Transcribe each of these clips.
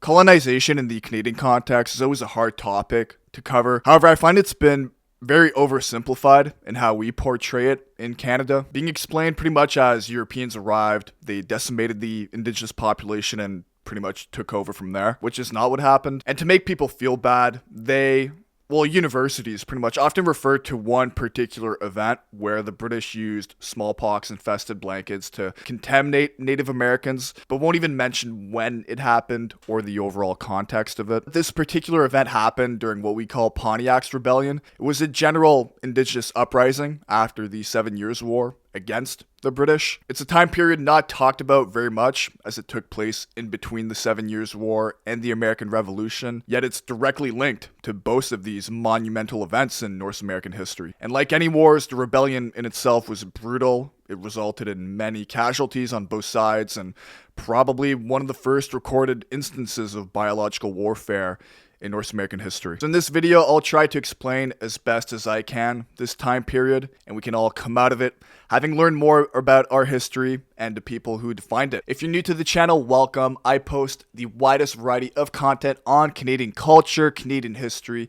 Colonization in the Canadian context is always a hard topic to cover. However, I find it's been very oversimplified in how we portray it in Canada, being explained pretty much as Europeans arrived, they decimated the indigenous population and pretty much took over from there, which is not what happened. And to make people feel bad, universities pretty much often refer to one particular event where the British used smallpox infested blankets to contaminate Native Americans, but won't even mention when it happened or the overall context of it. This particular event happened during what we call Pontiac's Rebellion. It was a general indigenous uprising after the 7 Years' War against the British. It's a time period not talked about very much as it took place in between the 7 Years' War and the American Revolution, yet it's directly linked to both of these monumental events in North American history. And like any wars, the rebellion in itself was brutal. It resulted in many casualties on both sides and probably one of the first recorded instances of biological warfare in North American history. So in this video, I'll try to explain as best as I can this time period, and we can all come out of it having learned more about our history and the people who defined it. If you're new to the channel, welcome. I post the widest variety of content on Canadian culture, Canadian history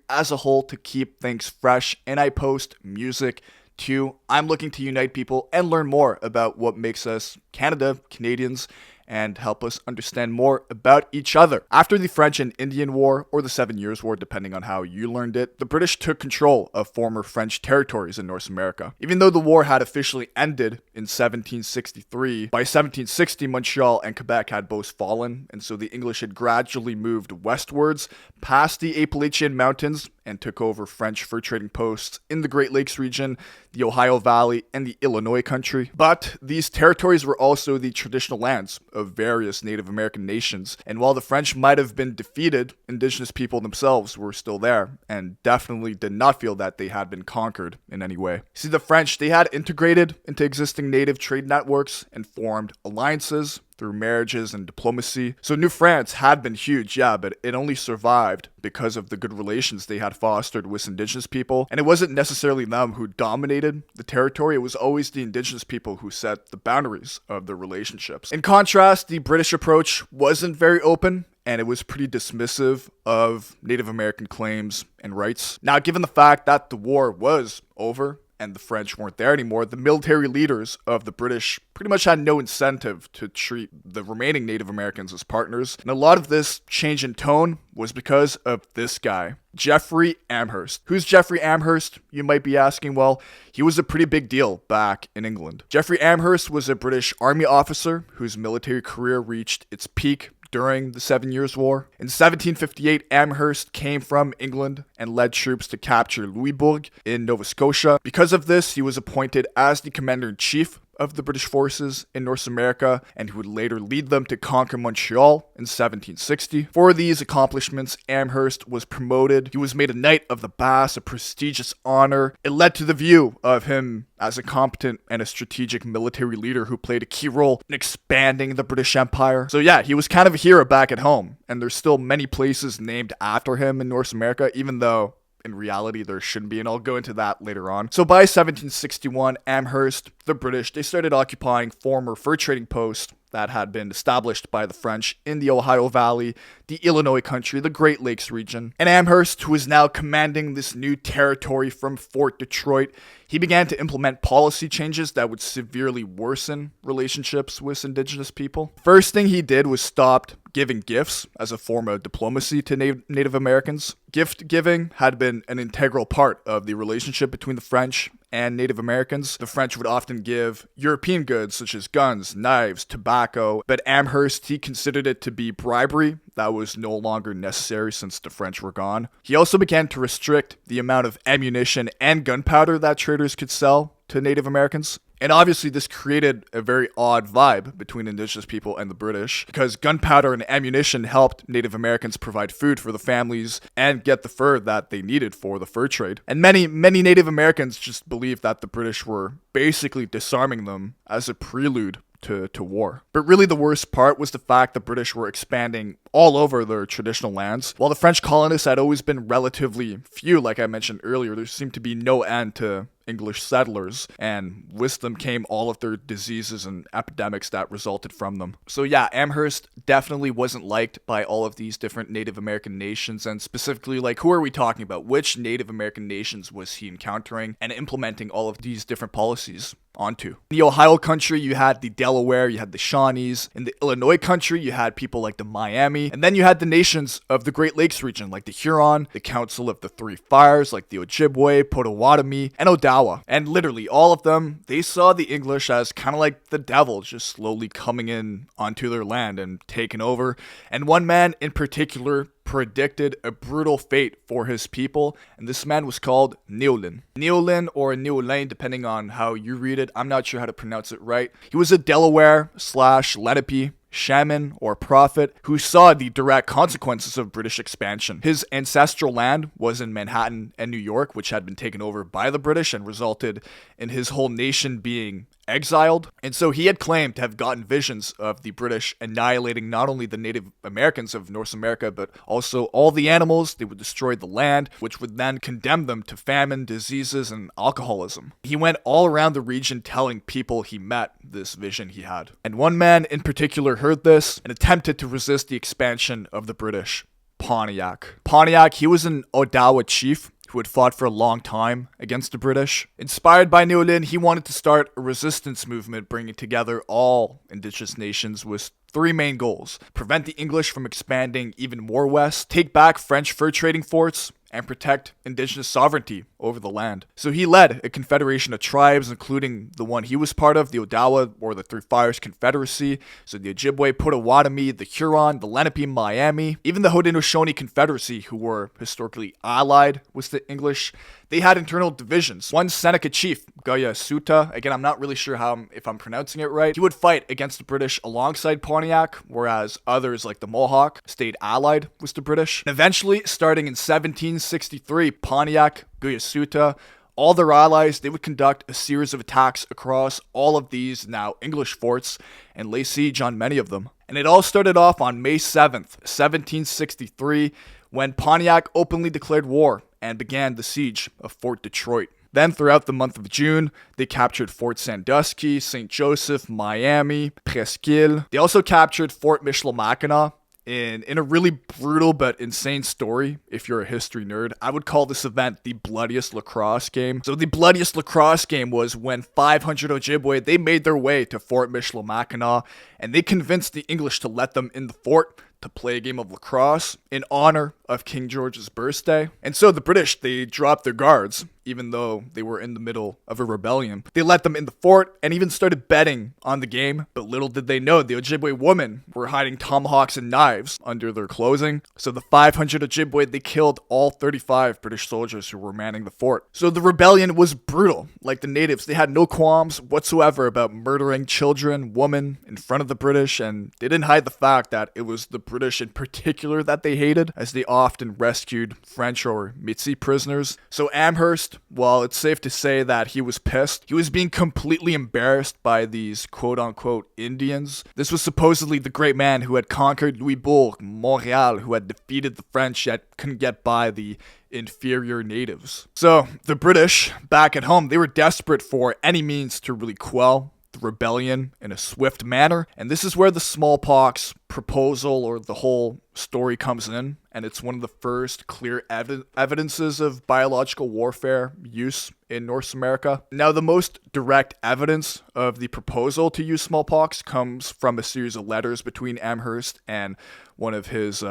as a whole to keep things fresh, and I post music too. I'm looking to unite people and learn more about what makes us Canada, Canadians, and help us understand more about each other. After the French and Indian War, or the 7 Years' War, depending on how you learned it, the British took control of former French territories in North America. Even though the war had officially ended in 1763, by 1760 Montreal and Quebec had both fallen, and so the English had gradually moved westwards past the Appalachian Mountains and took over French fur trading posts in the Great Lakes region, the Ohio Valley, and the Illinois country. But these territories were also the traditional lands of various Native American nations, and while the French might have been defeated, indigenous people themselves were still there, and definitely did not feel that they had been conquered in any way. See, the French, they had integrated into existing native trade networks and formed alliances through marriages and diplomacy. So New France had been huge, yeah, but it only survived because of the good relations they had fostered with indigenous people. And it wasn't necessarily them who dominated the territory, it was always the indigenous people who set the boundaries of the relationships. In contrast, the British approach wasn't very open, and it was pretty dismissive of Native American claims and rights. Now, given the fact that the war was over and the French weren't there anymore, the military leaders of the British pretty much had no incentive to treat the remaining Native Americans as partners. And a lot of this change in tone was because of this guy, Jeffery Amherst. Who's Jeffery Amherst? You might be asking. Well, he was a pretty big deal back in England. Jeffery Amherst was a British Army officer whose military career reached its peak during the 7 Years' War. In 1758, Amherst came from England and led troops to capture Louisbourg in Nova Scotia. Because of this, he was appointed as the commander-in-chief of the British forces in North America, and he would later lead them to conquer Montreal in 1760. For these accomplishments, Amherst was promoted. He was made a Knight of the Bath, a prestigious honor. It led to the view of him as a competent and a strategic military leader who played a key role in expanding the British Empire. So yeah, he was kind of a hero back at home, and there's still many places named after him in North America, even though in reality there shouldn't be, and I'll go into that later on. So by 1761, Amherst, the British, they started occupying former fur trading posts that had been established by the French in the Ohio Valley, the Illinois country, the Great Lakes region. And Amherst, who is now commanding this new territory from Fort Detroit, he began to implement policy changes that would severely worsen relationships with indigenous people. First thing he did was stopped giving gifts as a form of diplomacy to Native Americans. Gift giving had been an integral part of the relationship between the French and Native Americans. The French would often give European goods such as guns, knives, tobacco, but Amherst, he considered it to be bribery that was no longer necessary since the French were gone. He also began to restrict the amount of ammunition and gunpowder that traders could sell to Native Americans. And obviously this created a very odd vibe between indigenous people and the British, because gunpowder and ammunition helped Native Americans provide food for the families and get the fur that they needed for the fur trade. And many Native Americans just believed that the British were basically disarming them as a prelude to war. But really the worst part was the fact the British were expanding all over their traditional lands. While the French colonists had always been relatively few, like I mentioned earlier, there seemed to be no end to English settlers, and with them came all of their diseases and epidemics that resulted from them. So yeah, Amherst definitely wasn't liked by all of these different Native American nations, and specifically, like, who are we talking about? Which Native American nations was he encountering and implementing all of these different policies onto? In the Ohio country, you had the Delaware, you had the Shawnees. In the Illinois country, you had people like the Miami. And then you had the nations of the Great Lakes region, like the Huron, the Council of the Three Fires, like the Ojibwe, Potawatomi, and Odawa. And literally, all of them, they saw the English as kind of like the devil, just slowly coming in onto their land and taking over. And one man in particular predicted a brutal fate for his people, and this man was called Neolin. Neolin or Neolin, depending on how you read it. I'm not sure how to pronounce it right. He was a Delaware / Lenape shaman or prophet who saw the direct consequences of British expansion. His ancestral land was in Manhattan and New York, which had been taken over by the British and resulted in his whole nation being exiled. And so he had claimed to have gotten visions of the British annihilating not only the Native Americans of North America, but also all the animals. They would destroy the land, which would then condemn them to famine, diseases, and alcoholism. He went all around the region telling people he met this vision he had. And one man in particular heard this and attempted to resist the expansion of the British. Pontiac. Pontiac, he was an Odawa chief who had fought for a long time against the British. Inspired by Neolin, he wanted to start a resistance movement bringing together all indigenous nations with three main goals: prevent the English from expanding even more west, take back French fur trading forts, and protect indigenous sovereignty over the land. So he led a confederation of tribes, including the one he was part of, the Odawa, or the Three Fires Confederacy. So the Ojibwe, Potawatomi, the Huron, the Lenape, Miami, even the Haudenosaunee Confederacy, who were historically allied with the English. They had internal divisions. One Seneca chief, Gaya Suta, again, I'm not really sure if I'm pronouncing it right, he would fight against the British alongside Pontiac, whereas others like the Mohawk stayed allied with the British. And eventually, starting in 1763, Pontiac, Guyasuta, all their allies, they would conduct a series of attacks across all of these now English forts and lay siege on many of them. And it all started off on May 7th, 1763, when Pontiac openly declared war and began the siege of Fort Detroit. Then throughout the month of June, they captured Fort Sandusky, St. Joseph, Miami, Presqu'île. They also captured Fort Michilimackinac. In a really brutal but insane story, if you're a history nerd, I would call this event the bloodiest lacrosse game. So the bloodiest lacrosse game was when 500 Ojibwe, they made their way to Fort Michilimackinac, and they convinced the English to let them in the fort to play a game of lacrosse in honor of King George's birthday. And so the British, they dropped their guards, even though they were in the middle of a rebellion. They let them in the fort and even started betting on the game, but little did they know the Ojibwe women were hiding tomahawks and knives under their clothing. So the 500 Ojibwe, they killed all 35 British soldiers who were manning the fort. So the rebellion was brutal. Like the natives, they had no qualms whatsoever about murdering children, women in front of the British, and they didn't hide the fact that it was the British in particular that they hated, as they often rescued French or Métis prisoners. So Amherst, well, it's safe to say that he was pissed. He was being completely embarrassed by these quote-unquote Indians. This was supposedly the great man who had conquered Louisbourg, Montreal, who had defeated the French yet couldn't get by the inferior natives. So the British, back at home, they were desperate for any means to really quell the rebellion in a swift manner, and this is where the smallpox proposal or the whole story comes in, and it's one of the first clear evidences of biological warfare use in North America. Now, the most direct evidence of the proposal to use smallpox comes from a series of letters between Amherst and one of his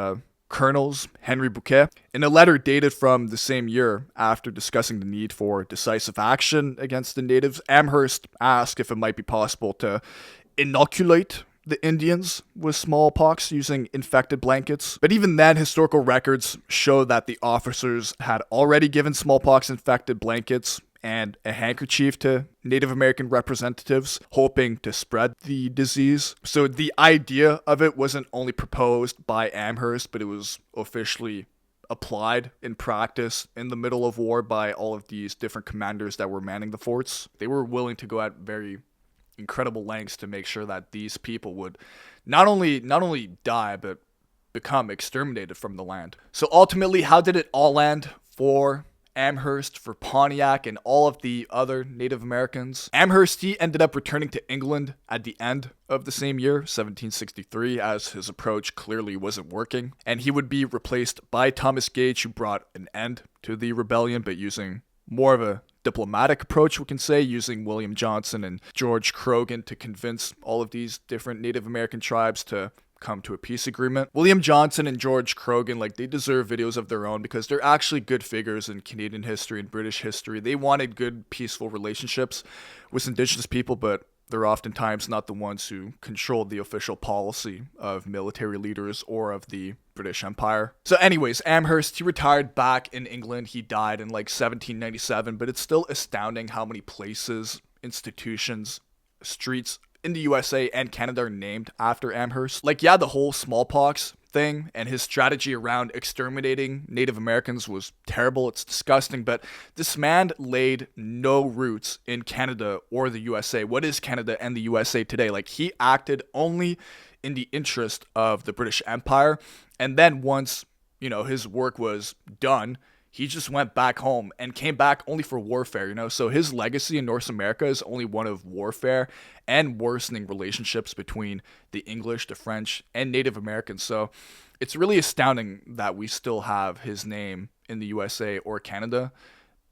colonels, Henry Bouquet. In a letter dated from the same year, after discussing the need for decisive action against the natives, Amherst asked if it might be possible to inoculate the Indians with smallpox using infected blankets. But even then, historical records show that the officers had already given smallpox infected blankets and a handkerchief to Native American representatives, hoping to spread the disease. So the idea of it wasn't only proposed by Amherst, but it was officially applied in practice in the middle of war by all of these different commanders that were manning the forts. They were willing to go at very incredible lengths to make sure that these people would not only die, but become exterminated from the land. So ultimately, how did it all end for Amherst for Pontiac and all of the other Native Americans. Amherst, he ended up returning to England at the end of the same year, 1763, as his approach clearly wasn't working. And he would be replaced by Thomas Gage, who brought an end to the rebellion, but using more of a diplomatic approach, we can say, using William Johnson and George Croghan to convince all of these different Native American tribes to come to a peace agreement. William Johnson and George Croghan, like, they deserve videos of their own because they're actually good figures in Canadian history and British history. They wanted good, peaceful relationships with Indigenous people, but they're oftentimes not the ones who controlled the official policy of military leaders or of the British Empire. So anyways, Amherst, he retired back in England. He died in like 1797, but it's still astounding how many places, institutions, streets in the USA and Canada are named after Amherst. Like, yeah, the whole smallpox thing and his strategy around exterminating Native Americans was terrible. It's disgusting, but this man laid no roots in Canada or the USA. What is Canada and the USA today? Like, he acted only in the interest of the British Empire, and then once, you know, his work was done, he just went back home and came back only for warfare, you know? So his legacy in North America is only one of warfare and worsening relationships between the English, the French, and Native Americans. So it's really astounding that we still have his name in the USA or Canada,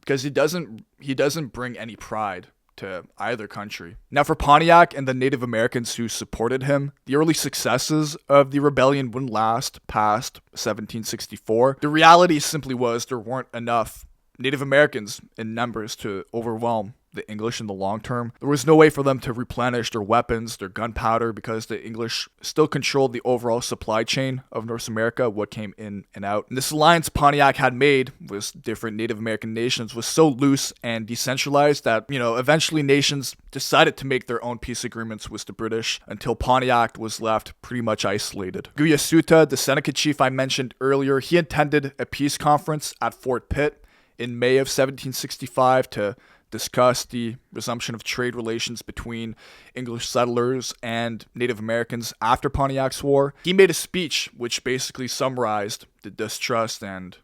because he doesn't bring any pride to either country. Now, for Pontiac and the Native Americans who supported him, the early successes of the rebellion wouldn't last past 1764. The reality simply was there weren't enough Native Americans in numbers to overwhelm the English in the long term. There was no way for them to replenish their weapons, their gunpowder, because the English still controlled the overall supply chain of North America, what came in and out. And this alliance Pontiac had made with different Native American nations was so loose and decentralized that, you know, eventually nations decided to make their own peace agreements with the British until Pontiac was left pretty much isolated. Guyasuta, the Seneca chief I mentioned earlier, he attended a peace conference at Fort Pitt in May of 1765 to discuss the resumption of trade relations between English settlers and Native Americans after Pontiac's War. He made a speech which basically summarized the distrust and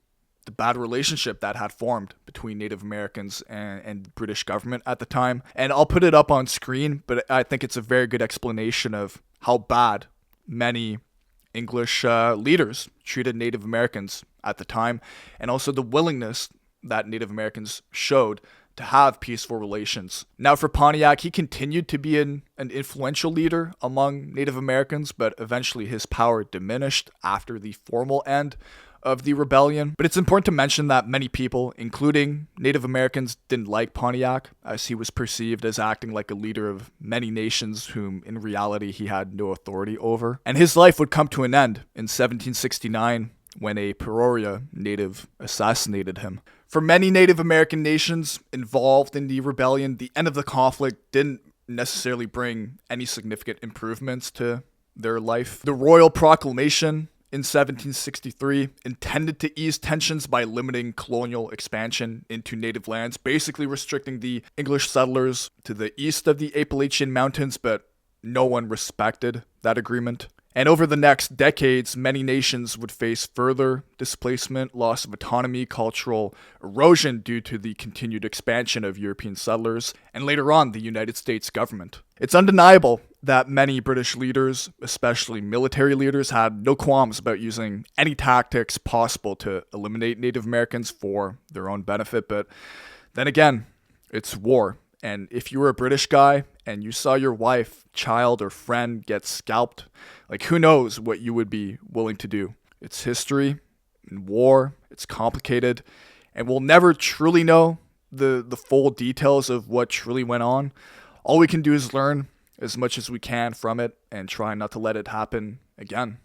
the bad relationship that had formed between Native Americans and the British government at the time. And I'll put it up on screen, but I think it's a very good explanation of how bad many English leaders treated Native Americans at the time, and also the willingness that Native Americans showed to have peaceful relations. Now, for Pontiac, he continued to be an influential leader among Native Americans, but eventually his power diminished after the formal end of the rebellion. But it's important to mention that many people, including Native Americans, didn't like Pontiac, as he was perceived as acting like a leader of many nations whom in reality he had no authority over. And his life would come to an end in 1769 when a Peoria native assassinated him. For many Native American nations involved in the rebellion, the end of the conflict didn't necessarily bring any significant improvements to their life. The Royal Proclamation in 1763 intended to ease tensions by limiting colonial expansion into native lands, basically restricting the English settlers to the east of the Appalachian Mountains, but no one respected that agreement. And over the next decades, many nations would face further displacement, loss of autonomy, cultural erosion due to the continued expansion of European settlers, and later on, the United States government. It's undeniable that many British leaders, especially military leaders, had no qualms about using any tactics possible to eliminate Native Americans for their own benefit. But then again, it's war. And if you were a British guy and you saw your wife, child, or friend get scalped, like, who knows what you would be willing to do. It's history and war. It's complicated. And we'll never truly know the full details of what truly went on. All we can do is learn as much as we can from it and try not to let it happen again.